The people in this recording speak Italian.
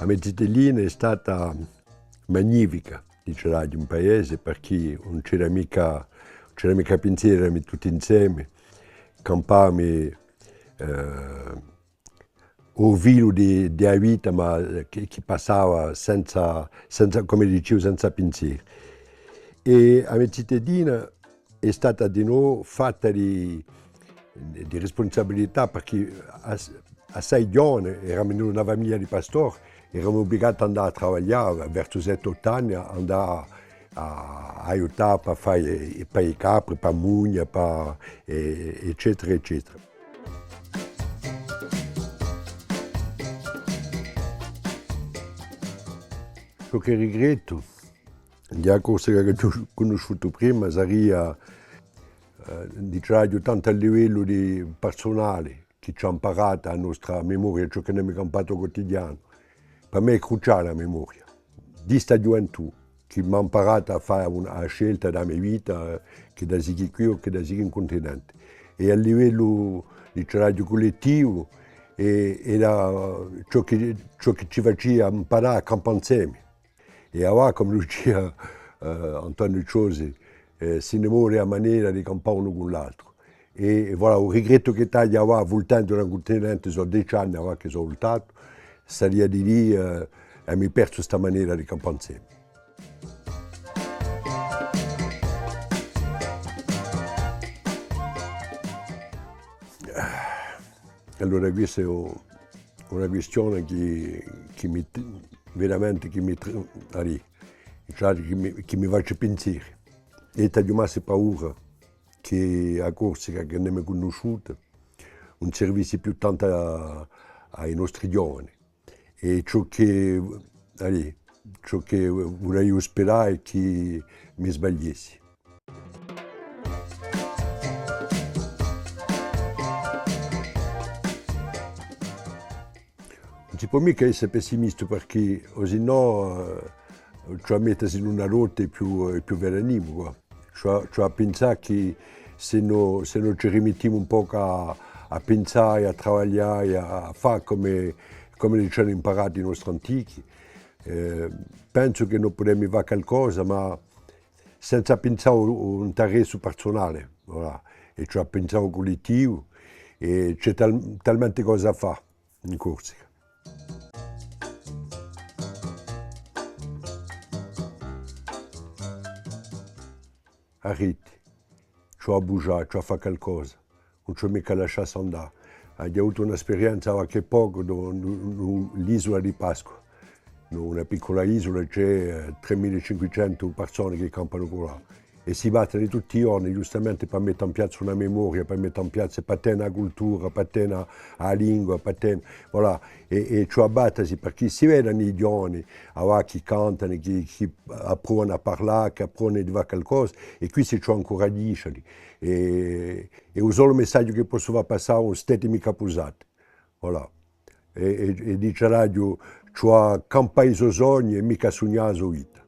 La mia cittadina è stata magnifica, dicerai, di un paese perché non c'era mica pensiero, eravamo tutti insieme, campavamo un filo di vita ma che passava senza, come dicevo, senza pensiero. E la mia cittadina è stata di nuovo fatta di responsabilità perché a 6 giorni eravamo in una famiglia di pastori, eravamo obbligati ad andare a lavorare verso 7-8 anni, andare a aiutare per fare per i capri, per mugna, eccetera, eccetera. Ciò che regretto, la cosa che ho conosciuto prima, sarebbe diciamo, tanto a livello di personale che ci ha imparato la nostra memoria, ciò che abbiamo campato quotidiano. Per me è cruciale la memoria, di sta gioventù, che mi ha imparato a fare una scelta della mia vita, che da essere qui o che da essere in continente. E a livello diciamo, collettivo, era ciò che ci faceva imparare a campare insieme. E ora, come diceva Antonio Ciosi, si innamora a maniera di campare uno con l'altro. E voilà, il regretto che taglia ora, voltando nel continente, sono 10 anni ora che sono voltato, sarebbe di lì e mi perso questa maniera di campare insieme. Allora, questa è una questione che mi, veramente che mi faccia pensare. E ho rimasto paura che a Corsica, che non mi conosciuta, non servisse più tanto ai nostri giovani. E ciò che vorrei sperare è che mi sbagliassi. Non si può mica essere pessimista perché così no cioè mettersi in una rotta è più veranimo. Cioè a pensare che se non ci rimettiamo un po' a pensare, a lavorare, a fare come ci hanno imparato i nostri antichi, penso che non potremmo fare qualcosa, ma senza pensare a un interesse personale, voilà. E cioè pensare al collettivo, e c'è talmente cosa da fare in Corsica. Arrête, ci ho bougiare, ci ho fatto qualcosa, non ci ho mica lasciato andare. Ho avuto un'esperienza qualche poco nell'isola di Pasqua, in una piccola isola c'è 3500 persone che campano qua e si battono tutti i giorni giustamente per mettere in piazza una memoria, per mettere in piazza per tenere la cultura, per tenere la lingua, per tenere, voilà. E ciò abbattasi perché si vedono i giovani che cantano, che approvano a parlare, che approvano di fare qualcosa e qui si ci incoraggiscono. E il solo messaggio che posso passare è state mica posate. Voilà. E dice radio, cioè campare i suoi sogni e mica sognare la sua vita.